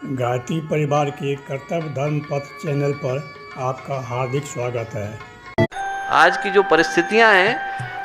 गायत्री परिवार के कर्तव्य धर्म पथ चैनल पर आपका हार्दिक स्वागत है। आज की जो परिस्थितियां हैं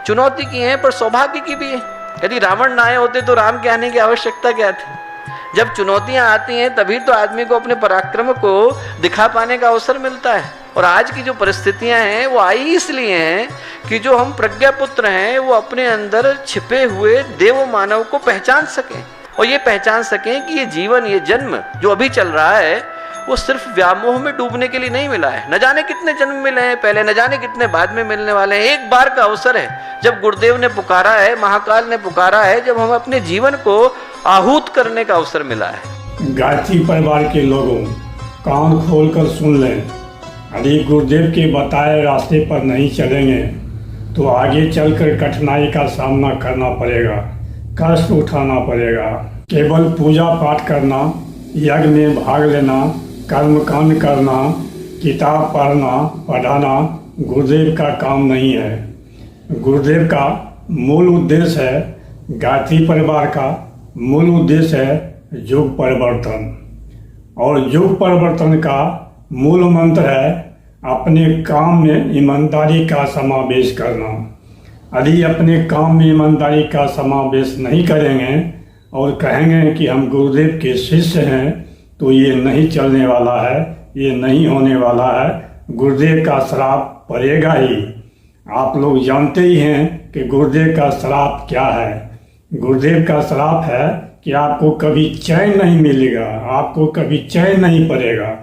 चुनौती की हैं पर सौभाग्य की भी है। यदि रावण ना आए होते तो राम के आने की आवश्यकता क्या थी। जब चुनौतियां आती हैं तभी तो आदमी को अपने पराक्रम को दिखा पाने का अवसर मिलता है। और आज की जो परिस्थितियां हैं वो आई इसलिए हैं कि जो हम प्रज्ञापुत्र हैं वो अपने अंदर छिपे हुए देव मानव को पहचान सकें और ये पहचान सकें कि ये जीवन, ये जन्म जो अभी चल रहा है वो सिर्फ व्यामोह में डूबने के लिए नहीं मिला है। न जाने कितने जन्म मिले हैं पहले, न जाने कितने बाद में मिलने वाले हैं। एक बार का अवसर है जब गुरुदेव ने पुकारा है, महाकाल ने पुकारा है, जब हम अपने जीवन को आहूत करने का अवसर मिला है। गायत्री परिवार के लोगों, कान खोलकर सुन लें। यदि गुरुदेव के बताए रास्ते पर नहीं चलेंगे तो आगे चलकर कठिनाई का सामना करना पड़ेगा, कष्ट उठाना पड़ेगा। केवल पूजा पाठ करना, यज्ञ में भाग लेना, कर्मकांड करना, किताब पढ़ना पढ़ाना गुरुदेव का काम नहीं है। गुरुदेव का मूल उद्देश्य है, गायत्री परिवार का मूल उद्देश्य है युग परिवर्तन। और युग परिवर्तन का मूल मंत्र है अपने काम में ईमानदारी का समावेश करना। यदि अपने काम में ईमानदारी का समावेश नहीं करेंगे और कहेंगे कि हम गुरुदेव के शिष्य हैं तो ये नहीं चलने वाला है, ये नहीं होने वाला है। गुरुदेव का श्राप पड़ेगा ही। आप लोग जानते ही हैं कि गुरुदेव का श्राप क्या है। गुरुदेव का श्राप है कि आपको कभी चैन नहीं मिलेगा, आपको कभी चैन नहीं पड़ेगा।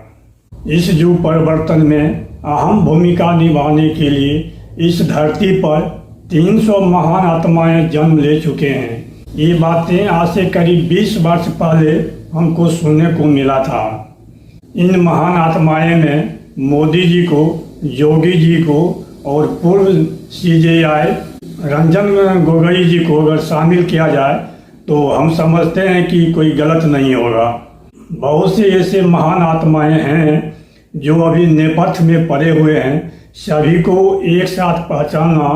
इस युग परिवर्तन में अहम भूमिका निभाने के लिए इस धरती पर 300 महान आत्माएं जन्म ले चुके हैं। ये बातें आज से करीब 20 वर्ष पहले हमको सुनने को मिला था। इन महान आत्माएं में मोदी जी को, योगी जी को और पूर्व CJI रंजन गोगोई जी को अगर शामिल किया जाए तो हम समझते हैं कि कोई गलत नहीं होगा। बहुत से ऐसे महान आत्माएं हैं जो अभी नेपथ्य में पड़े हुए हैं। सभी को एक साथ पहचानना,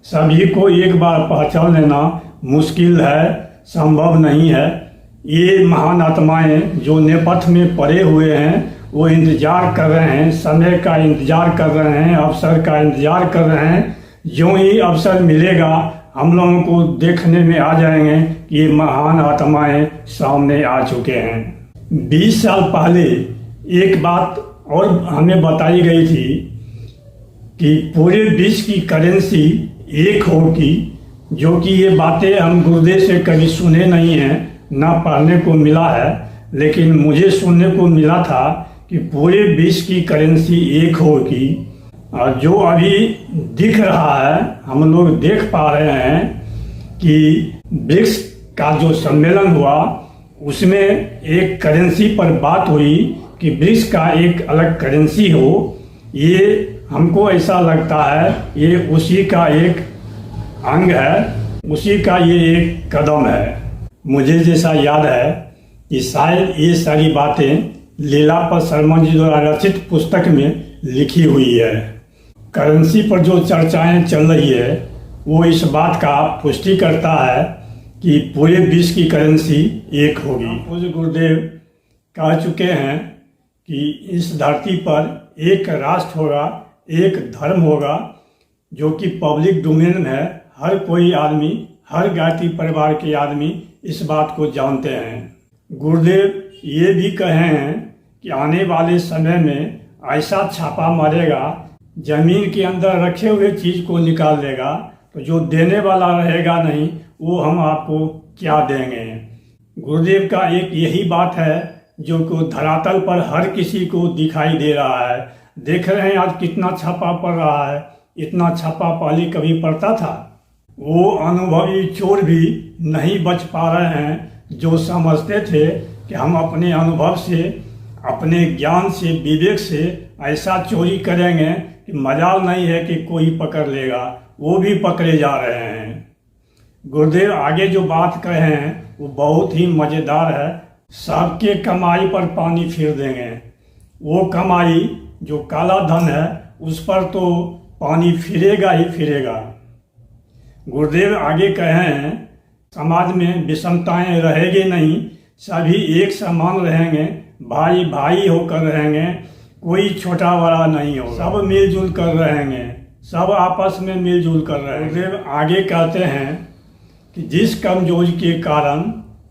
सभी को एक बार पहचान लेना मुश्किल है, संभव नहीं है। ये महान आत्माएं जो नेपथ्य में पड़े हुए हैं वो इंतजार कर रहे हैं, समय का इंतजार कर रहे हैं, अवसर का इंतजार कर रहे हैं। जो ही अवसर मिलेगा हम लोगों को देखने में आ जाएंगे कि ये महान आत्माएं सामने आ चुके हैं। 20 साल पहले एक बात और हमें बताई गई थी कि पूरे विश्व की करेंसी एक होगी, जो कि ये बातें हम गुरुदेव से कभी सुने नहीं हैं, ना पढ़ने को मिला है। लेकिन मुझे सुनने को मिला था कि पूरे विश्व की करेंसी एक होगी। और जो अभी दिख रहा है, हम लोग देख पा रहे हैं कि ब्रिक्स का जो सम्मेलन हुआ उसमें एक करेंसी पर बात हुई कि ब्रिक्स का एक अलग करेंसी हो। ये हमको ऐसा लगता है ये उसी का एक अंग है, उसी का ये एक कदम है। मुझे जैसा याद है कि शायद ये सारी बातें लीलापत शर्मा जी द्वारा रचित पुस्तक में लिखी हुई है। करेंसी पर जो चर्चाएं चल रही है वो इस बात का पुष्टि करता है कि पूरे विश्व की करेंसी एक होगी। पूज्य गुरुदेव कह चुके हैं कि इस धरती पर एक राष्ट्र होगा, एक धर्म होगा, जो कि पब्लिक डोमेन में है। हर कोई आदमी, हर गायत्री परिवार के आदमी इस बात को जानते हैं। गुरुदेव ये भी कहे हैं कि आने वाले समय में ऐसा छापा मारेगा, जमीन के अंदर रखे हुए चीज को निकाल देगा, तो जो देने वाला रहेगा नहीं वो हम आपको क्या देंगे। गुरुदेव का एक यही बात है जो को धरातल पर हर किसी को दिखाई दे रहा है। देख रहे हैं आज कितना छापा पड़ रहा है। इतना छापा पहले कभी पड़ता था? वो अनुभवी चोर भी नहीं बच पा रहे हैं जो समझते थे कि हम अपने अनुभव से, अपने ज्ञान से, विवेक से ऐसा चोरी करेंगे कि मजाल नहीं है कि कोई पकड़ लेगा। वो भी पकड़े जा रहे हैं। गुरुदेव आगे जो बात कहे हैं वो बहुत ही मज़ेदार है। सबके कमाई पर पानी फेर देंगे। वो कमाई जो काला धन है उस पर तो पानी फिरेगा ही फिरेगा। गुरुदेव आगे कहे हैं समाज में विषमताएं रहेगी नहीं, सभी एक समान रहेंगे, भाई भाई होकर रहेंगे, कोई छोटा बड़ा नहीं होगा, सब मिलजुल कर रहेंगे, सब आपस में मिलजुल कर रहेंगे। गुरुदेव आगे कहते हैं कि जिस कमजोरी के कारण,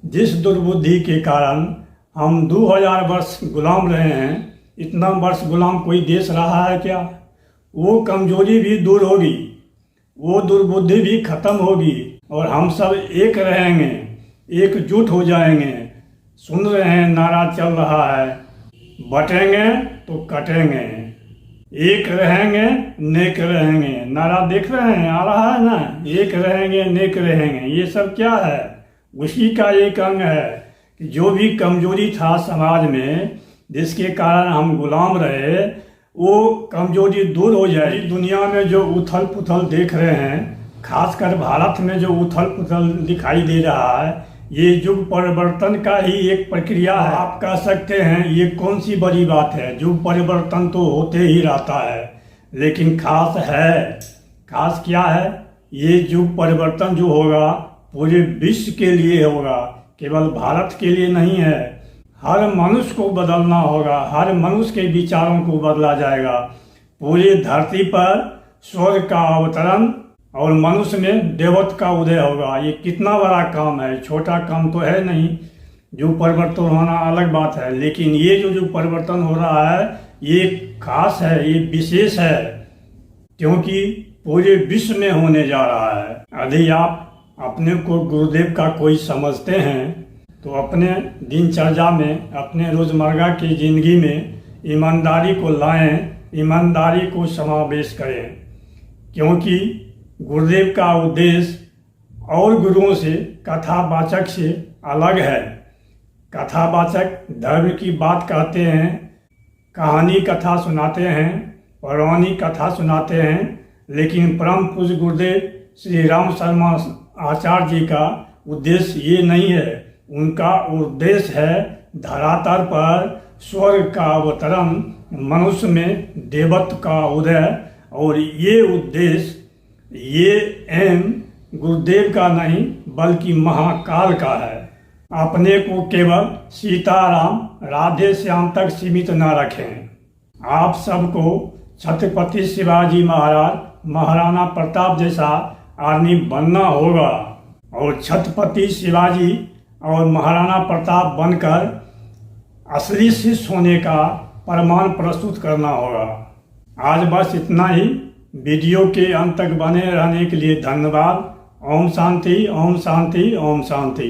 जिस दुर्बुद्धि के कारण हम 2000 वर्ष गुलाम रहे हैं, इतना वर्ष गुलाम कोई देश रहा है क्या? वो कमजोरी भी दूर होगी, वो दुर्बुद्धि भी खत्म होगी और हम सब एक रहेंगे, एकजुट हो जाएंगे। सुन रहे हैं नारा चल रहा है, बटेंगे तो कटेंगे, एक रहेंगे नेक रहेंगे। नारा देख रहे हैं, आ रहा है ना, एक रहेंगे नेक रहेंगे। ये सब क्या है? उसी का एक अंग है कि जो भी कमजोरी था समाज में, जिसके कारण हम गुलाम रहे, वो कमजोरी दूर हो जाए। दुनिया में जो उथल पुथल देख रहे हैं, खासकर भारत में जो उथल पुथल दिखाई दे रहा है, ये युग परिवर्तन का ही एक प्रक्रिया है। आप कह सकते हैं ये कौन सी बड़ी बात है, युग परिवर्तन तो होते ही रहता है, लेकिन खास है। खास क्या है? ये युग परिवर्तन जो होगा पूरे विश्व के लिए होगा, केवल भारत के लिए नहीं है। हर मनुष्य को बदलना होगा, हर मनुष्य के विचारों को बदला जाएगा। पूरी धरती पर स्वर्ग का अवतरण और मनुष्य में देवत्व का उदय होगा। ये कितना बड़ा काम है, छोटा काम तो है नहीं। जो परिवर्तन होना अलग बात है, लेकिन ये जो परिवर्तन हो रहा है ये खास है, ये विशेष है, क्योंकि पूरे विश्व में होने जा रहा है। यदि आप अपने को गुरुदेव का कोई समझते हैं तो अपने दिनचर्या में, अपने रोजमर्रा की जिंदगी में ईमानदारी को लाएं, ईमानदारी को समावेश करें, क्योंकि गुरुदेव का उद्देश्य और गुरुओं से, कथावाचक से अलग है। कथावाचक धर्म की बात कहते हैं, कहानी कथा सुनाते हैं, पौराणिक कथा सुनाते हैं, लेकिन परम पूज्य गुरुदेव श्री राम शर्मा आचार्य जी का उद्देश्य ये नहीं है। उनका उद्देश्य है धरातल पर स्वर्ग का अवतरण, मनुष्य में देवत्व का उदय। और ये उद्देश्य, ये एम गुरुदेव का नहीं बल्कि महाकाल का है। अपने को केवल सीताराम राधे श्याम तक सीमित न रखें। आप सबको छत्रपति शिवाजी महाराज, महाराणा प्रताप जैसा आदमी बनना होगा और छत्रपति शिवाजी और महाराणा प्रताप बनकर असली शिष्य होने का प्रमाण प्रस्तुत करना होगा। आज बस इतना ही। वीडियो के अंत तक बने रहने के लिए धन्यवाद। ओम शांति, ओम शांति, ओम शांति।